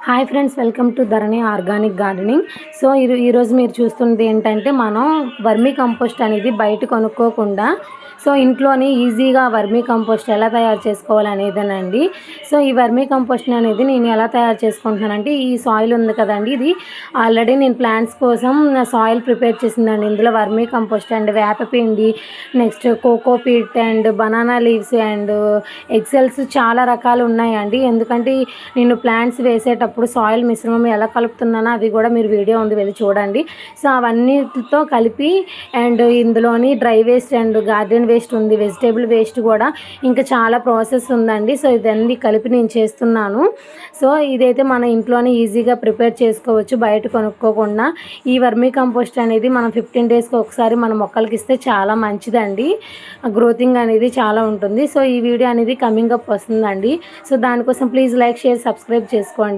Hi friends, welcome to Dharani organic gardening. So ఈరోజు మీరు చూస్తున్నది ఏంటంటే, మనం వర్మీ కంపోస్ట్ అనేది బయట కొనుక్కోకుండా ఇంట్లోనే ఈజీగా వర్మీ కంపోస్ట్ ఎలా తయారు చేసుకోవాలనేదేనండి. ఈ వర్మీ కంపోస్ట్ అనేది నేను ఎలా తయారు చేసుకుంటున్నానంటే, ఈ సాయిల్ ఉంది కదండి, ఇది ఆల్రెడీ నేను ప్లాంట్స్ కోసం సాయిల్ ప్రిపేర్ చేసిందండి. ఇందులో వర్మీ కంపోస్ట్ అండ్ వేపపిండి, next cocopeat and banana leaves and ఎక్సెల్స్ చాలా రకాలు ఉన్నాయండి. ఎందుకంటే నేను ప్లాంట్స్ వేసేటప్పుడు సాయిల్ మిశ్రమం ఎలా కలుపుతున్నానో అవి కూడా మీరు వీడియో ఉంది, వెళ్ళి చూడండి. అవన్నిటితో కలిపి అండ్ ఇందులోని dry waste and garden waste ఉంది, వెజిటేబుల్ వేస్ట్ కూడా, ఇంకా చాలా ప్రాసెస్ ఉందండి. ఇదన్నీ కలిపి నేను చేస్తున్నాను. ఇదైతే మన ఇంట్లోనే ఈజీగా ప్రిపేర్ చేసుకోవచ్చు బయట కొనుక్కోకుండా. ఈ వర్మీ కంపోస్ట్ అనేది మనం 15 డేస్కి ఒకసారి మన మొక్కలకి ఇస్తే చాలా మంచిదండి. గ్రోతింగ్ అనేది చాలా ఉంటుంది. ఈ వీడియో అనేది కమింగ్ అప్ వస్తుందండి. దానికోసం ప్లీజ్ లైక్, షేర్, సబ్స్క్రైబ్ చేసుకోండి.